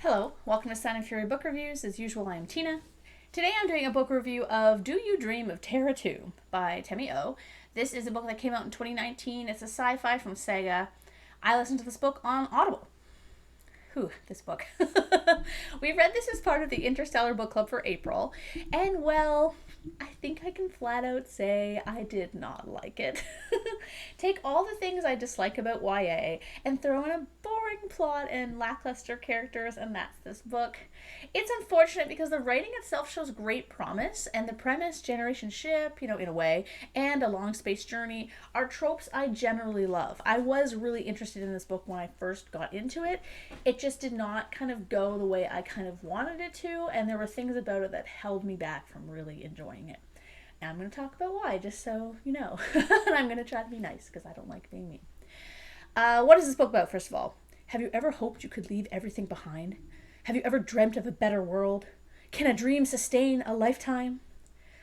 Hello, welcome to Sound and Fury Book Reviews. As usual, I am Tina. Today I'm doing a book review of Do You Dream of Terra 2 by Temi Oh. This is a book that came out in 2019. It's a sci-fi from Sega. I listened to this book on Audible. This book. We read this as part of the Interstellar Book Club for April, and well, I think I can flat out say I did not like it. Take all the things I dislike about YA and throw in a boring plot and lackluster characters, and that's this book. It's unfortunate because the writing itself shows great promise, and the premise, generation ship, in a way, and a long space journey are tropes I generally love. I was really interested in this book when I first got into it. It just did not kind of go the way I kind of wanted it to, and there were things about it that held me back from really enjoying it. And I'm going to talk about why, just so you know. And I'm going to try to be nice because I don't like being mean. What is this book about, first of all? Have you ever hoped you could leave everything behind? Have you ever dreamt of a better world? Can a dream sustain a lifetime?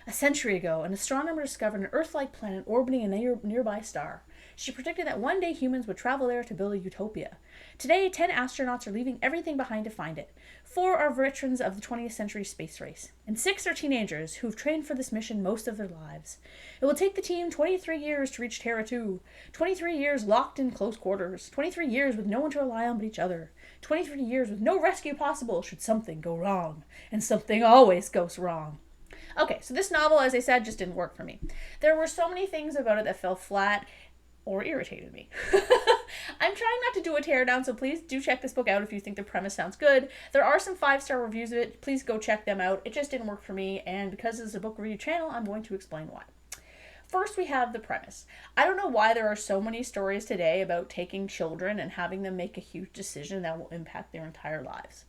A century ago, an astronomer discovered an Earth-like planet orbiting a nearby star. She predicted that one day humans would travel there to build a utopia. Today, 10 astronauts are leaving everything behind to find it. 4 are veterans of the 20th century space race, and 6 are teenagers who've trained for this mission most of their lives. It will take the team 23 years to reach Terra 2, 23 years locked in close quarters, 23 years with no one to rely on but each other, 23 years with no rescue possible should something go wrong, and something always goes wrong. Okay, so this novel, as I said, just didn't work for me. There were so many things about it that fell flat or irritated me. I'm trying not to do a teardown, so please do check this book out if you think the premise sounds good. There are some 5-star reviews of it. Please go check them out. It just didn't work for me, and because this is a book review channel, I'm going to explain why. First, we have the premise. I don't know why there are so many stories today about taking children and having them make a huge decision that will impact their entire lives.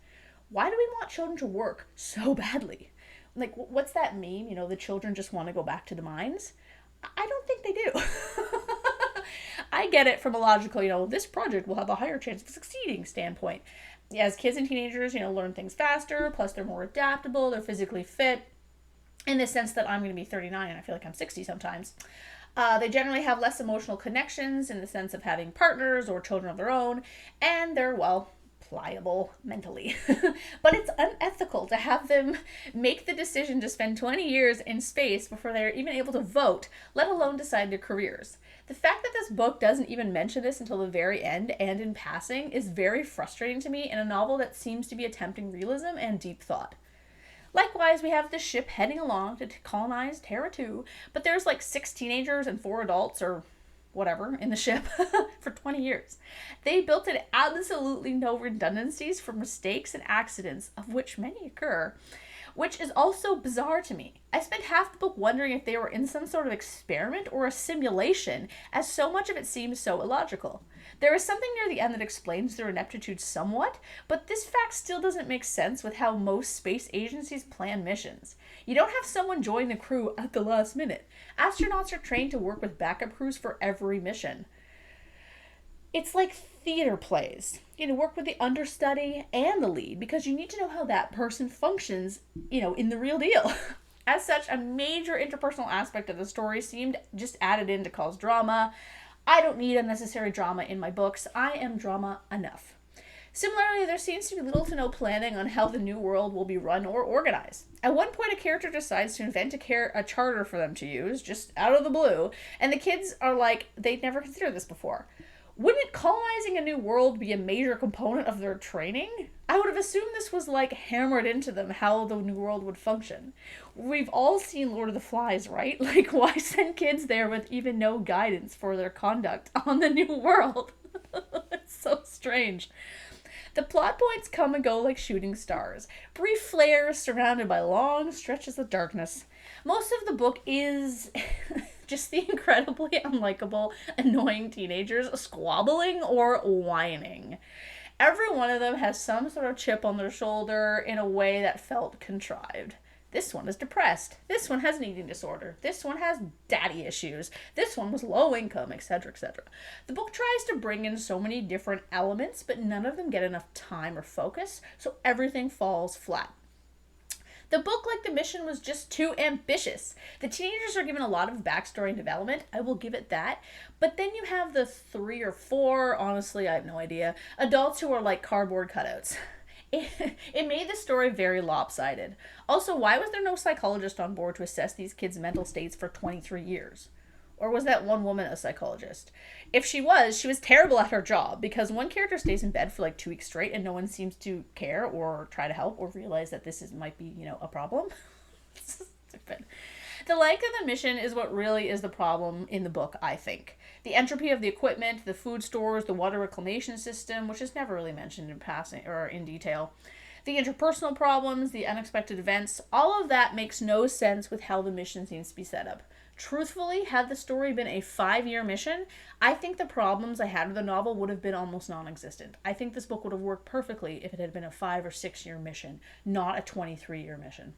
Why do we want children to work so badly? Like, what's that meme? The children just want to go back to the mines? I don't think they do. I get it from a logical, this project will have a higher chance of succeeding standpoint. As kids and teenagers, learn things faster, plus they're more adaptable, they're physically fit, in the sense that I'm going to be 39 and I feel like I'm 60 sometimes. They generally have less emotional connections in the sense of having partners or children of their own, and they're, pliable mentally. But it's unethical to have them make the decision to spend 20 years in space before they're even able to vote, let alone decide their careers. The fact that this book doesn't even mention this until the very end and in passing is very frustrating to me in a novel that seems to be attempting realism and deep thought. Likewise, we have this ship heading along to colonize Terra 2, but there's like 6 teenagers and 4 adults, or whatever, in the ship for 20 years. They built in absolutely no redundancies for mistakes and accidents, of which many occur, which is also bizarre to me. I spent half the book wondering if they were in some sort of experiment or a simulation, as so much of it seems so illogical. There is something near the end that explains their ineptitude somewhat, but this fact still doesn't make sense with how most space agencies plan missions. You don't have someone join the crew at the last minute. Astronauts are trained to work with backup crews for every mission. It's like theater plays. Work with the understudy and the lead because you need to know how that person functions, in the real deal. As such, a major interpersonal aspect of the story seemed just added in to cause drama. I don't need unnecessary drama in my books. I am drama enough. Similarly, there seems to be little to no planning on how the new world will be run or organized. At one point, a character decides to invent a charter for them to use, just out of the blue, and the kids are like, they'd never considered this before. Wouldn't colonizing a new world be a major component of their training? I would have assumed this was hammered into them how the new world would function. We've all seen Lord of the Flies, right? Why send kids there with even no guidance for their conduct on the new world? It's so strange. The plot points come and go like shooting stars. Brief flares surrounded by long stretches of darkness. Most of the book is just the incredibly unlikable, annoying teenagers squabbling or whining. Every one of them has some sort of chip on their shoulder in a way that felt contrived. This one is depressed. This one has an eating disorder. This one has daddy issues. This one was low income, etc., etc. The book tries to bring in so many different elements, but none of them get enough time or focus, so everything falls flat. The book, like the mission, was just too ambitious. The teenagers are given a lot of backstory and development, I will give it that, but then you have the 3 or 4, honestly, I have no idea, adults who are like cardboard cutouts. It made the story very lopsided. Also, why was there no psychologist on board to assess these kids' mental states for 23 years? Or was that one woman a psychologist? If she was terrible at her job because one character stays in bed for like 2 weeks straight and no one seems to care or try to help or realize that might be, a problem. Stupid. The length of the mission is what really is the problem in the book, I think. The entropy of the equipment, the food stores, the water reclamation system, which is never really mentioned in passing or in detail, the interpersonal problems, the unexpected events, all of that makes no sense with how the mission seems to be set up. Truthfully, had the story been a 5-year mission, I think the problems I had with the novel would have been almost non existent. I think this book would have worked perfectly if it had been a 5 or 6 year mission, not a 23-year mission.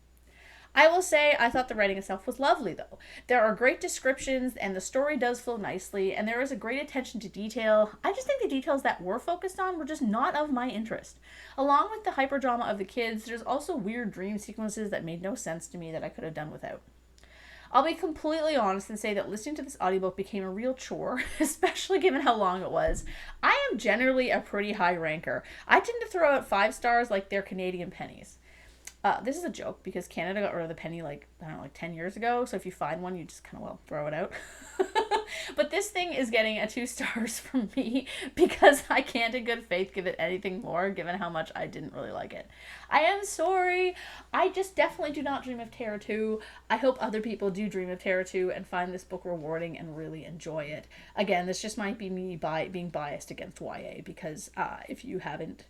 I will say I thought the writing itself was lovely, though. There are great descriptions, and the story does flow nicely, and there is a great attention to detail. I just think the details that were focused on were just not of my interest. Along with the hyperdrama of the kids, there's also weird dream sequences that made no sense to me that I could have done without. I'll be completely honest and say that listening to this audiobook became a real chore, especially given how long it was. I am generally a pretty high ranker. I tend to throw out 5 stars like they're Canadian pennies. This is a joke because Canada got rid of the penny like 10 years ago. So if you find one, you just kind of throw it out. But this thing is getting a 2 stars from me because I can't in good faith give it anything more given how much I didn't really like it. I am sorry. I just definitely do not dream of Terra 2. I hope other people do dream of Terra 2 and find this book rewarding and really enjoy it. Again, this just might be me being biased against YA because if you haven't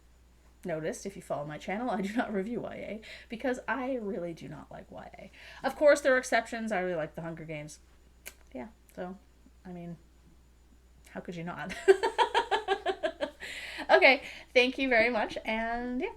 noticed, if you follow my channel, I do not review YA because I really do not like YA. Of course, there are exceptions. I really like The Hunger Games. Yeah, so, I mean, how could you not? Okay, thank you very much, and yeah.